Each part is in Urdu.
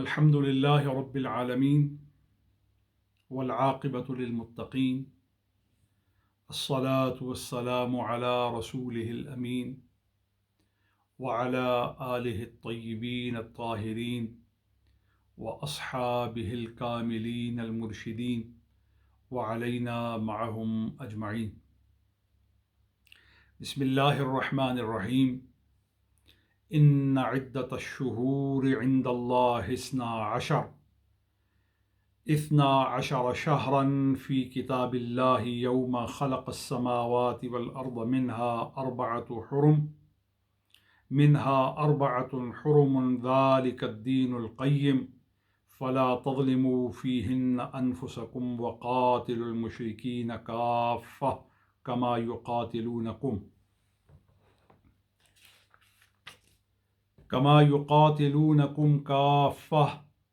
الحمد للہ رب العالمین والعاقبۃ للمتقین الصلاة والسلام علی رسولہ الامین وعلی آلہ الطیبین الطاہرین واصحابہ الکاملین المرشدین وعلینا معہم اجمعین۔ بسم اللہ الرحمن الرحیم۔ ان عدۃ الشہور عند اللہ اثنا عشر شہرا فی کتاب اللہ یوم خلق السماوات والارض منها اربعۃ حرم ذلک الدین القیم فلا تظلموا فیہن انفسکم وقاتلوا المشرکین کافۃ کما یقاتلونکم کافۃ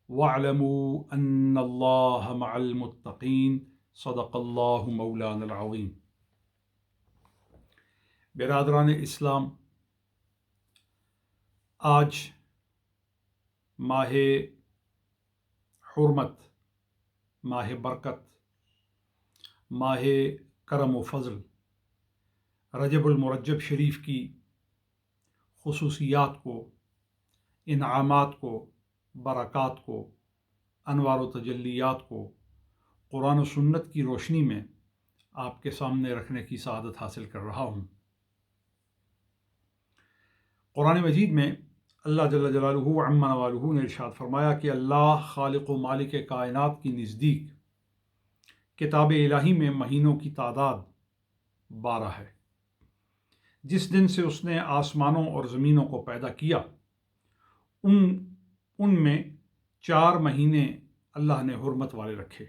واعلموا ان اللہ مع المتقین۔ صدق اللہ مولانا العظیم۔ برادران اسلام، آج ماہ حرمت، ماہ برکت، ماہ کرم و فضل رجب المرجب شریف کی خصوصیات کو، انعامات کو، برکات کو، انوار و تجلیات کو قرآن و سنت کی روشنی میں آپ کے سامنے رکھنے کی سعادت حاصل کر رہا ہوں۔ قرآن مجید میں اللہ جل جلالہ وعم نوالہ نے ارشاد فرمایا کہ اللہ خالق و مالک کائنات کی نزدیک کتاب الہی میں مہینوں کی تعداد 12 ہے۔ جس دن سے اس نے آسمانوں اور زمینوں کو پیدا کیا، ان میں 4 مہینے اللہ نے حرمت والے رکھے۔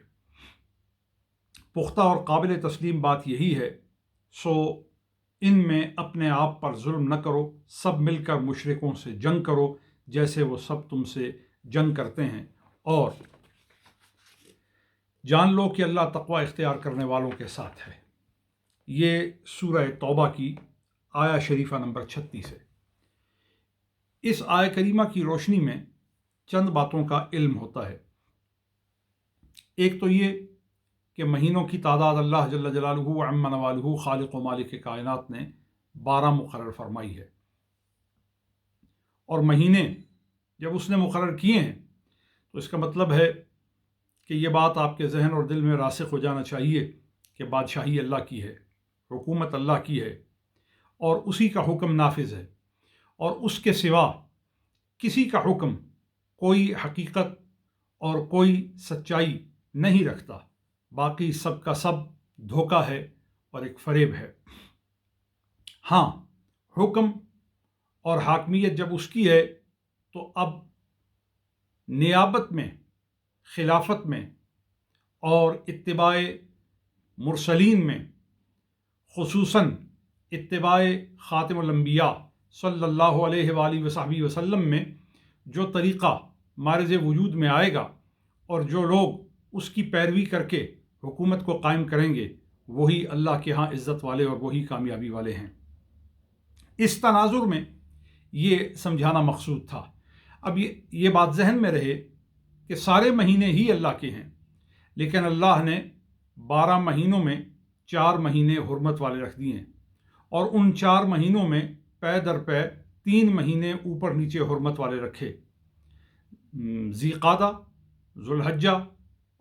پختہ اور قابل تسلیم بات یہی ہے، سو ان میں اپنے آپ پر ظلم نہ کرو، سب مل کر مشرکوں سے جنگ کرو جیسے وہ سب تم سے جنگ کرتے ہیں، اور جان لو کہ اللہ تقوی اختیار کرنے والوں کے ساتھ ہے۔ یہ سورہ توبہ کی آیہ شریفہ نمبر 36 ہے۔ اس آیہ کریمہ کی روشنی میں چند باتوں کا علم ہوتا ہے۔ ایک تو یہ کہ مہینوں کی تعداد اللہ جل جلالہ وعم نوالہ خالق و مالک کائنات نے 12 مقرر فرمائی ہے، اور مہینے جب اس نے مقرر کیے ہیں تو اس کا مطلب ہے کہ یہ بات آپ کے ذہن اور دل میں راسخ ہو جانا چاہیے کہ بادشاہی اللہ کی ہے، حکومت اللہ کی ہے، اور اسی کا حکم نافذ ہے، اور اس کے سوا کسی کا حکم کوئی حقیقت اور کوئی سچائی نہیں رکھتا، باقی سب کا سب دھوکہ ہے اور ایک فریب ہے۔ ہاں، حکم اور حاکمیت جب اس کی ہے تو اب نیابت میں، خلافت میں اور اتباع مرسلین میں، خصوصاً اتباع خاتم الانبیاء صلی اللہ علیہ وآلہ وصحبہ وسلم میں جو طریقہ مارز وجود میں آئے گا اور جو لوگ اس کی پیروی کر کے حکومت کو قائم کریں گے، وہی اللہ کے ہاں عزت والے اور وہی کامیابی والے ہیں۔ اس تناظر میں یہ سمجھانا مقصود تھا۔ اب یہ بات ذہن میں رہے کہ سارے مہینے ہی اللہ کے ہیں، لیکن اللہ نے 12 مہینوں میں 4 مہینے حرمت والے رکھ دیے ہیں، اور ان 4 مہینوں میں پے در پے 3 مہینے اوپر نیچے حرمت والے رکھے، ذی قعدہ، ذو الحجہ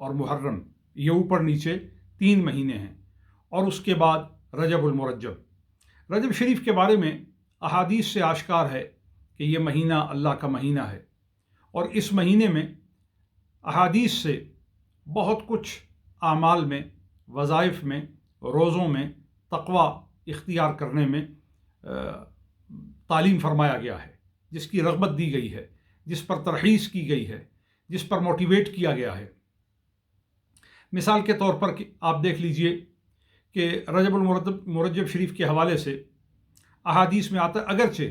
اور محرم، یہ اوپر نیچے 3 مہینے ہیں، اور اس کے بعد رجب المرجب۔ رجب شریف کے بارے میں احادیث سے آشکار ہے کہ یہ مہینہ اللہ کا مہینہ ہے، اور اس مہینے میں احادیث سے بہت کچھ اعمال میں، وظائف میں، روزوں میں تقوی اختیار کرنے میں تعلیم فرمایا گیا ہے، جس کی رغبت دی گئی ہے، جس پر ترخیص کی گئی ہے، جس پر موٹیویٹ کیا گیا ہے۔ مثال کے طور پر آپ دیکھ لیجئے کہ رجب المرجب شریف کے حوالے سے احادیث میں آتا ہے، اگرچہ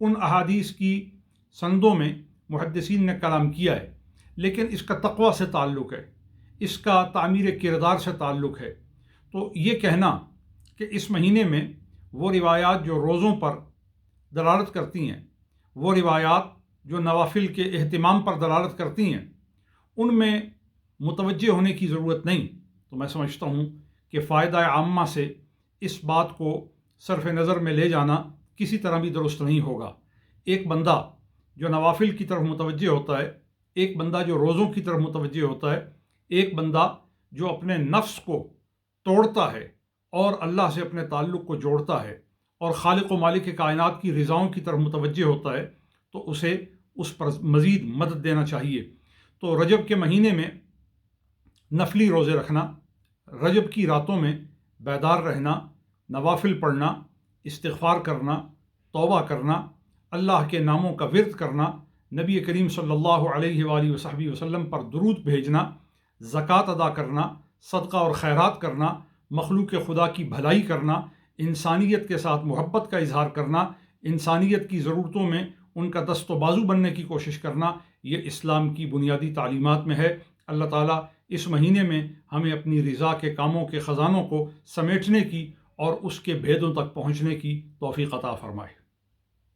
ان احادیث کی سندوں میں محدثین نے کلام کیا ہے، لیکن اس کا تقوی سے تعلق ہے، اس کا تعمیر کردار سے تعلق ہے، تو یہ کہنا کہ اس مہینے میں وہ روایات جو روزوں پر دلالت کرتی ہیں، وہ روایات جو نوافل کے اہتمام پر دلالت کرتی ہیں ان میں متوجہ ہونے کی ضرورت نہیں، تو میں سمجھتا ہوں کہ فائدہ عامہ سے اس بات کو صرف نظر میں لے جانا کسی طرح بھی درست نہیں ہوگا۔ ایک بندہ جو نوافل کی طرف متوجہ ہوتا ہے، ایک بندہ جو روزوں کی طرف متوجہ ہوتا ہے، ایک بندہ جو اپنے نفس کو توڑتا ہے اور اللہ سے اپنے تعلق کو جوڑتا ہے اور خالق و مالک کائنات کی رضاؤں کی طرف متوجہ ہوتا ہے، تو اسے اس پر مزید مدد دینا چاہیے۔ تو رجب کے مہینے میں نفلی روزے رکھنا، رجب کی راتوں میں بیدار رہنا، نوافل پڑھنا، استغفار کرنا، توبہ کرنا، اللہ کے ناموں کا ورد کرنا، نبی کریم صلی اللہ علیہ وآلہ وصحبہ وسلم پر درود بھیجنا، زکوٰۃ ادا کرنا، صدقہ اور خیرات کرنا، مخلوق خدا کی بھلائی کرنا، انسانیت کے ساتھ محبت کا اظہار کرنا، انسانیت کی ضرورتوں میں ان کا دست و بازو بننے کی کوشش کرنا، یہ اسلام کی بنیادی تعلیمات میں ہے۔ اللہ تعالیٰ اس مہینے میں ہمیں اپنی رضا کے کاموں کے خزانوں کو سمیٹنے کی اور اس کے بھیدوں تک پہنچنے کی توفیق عطا فرمائے۔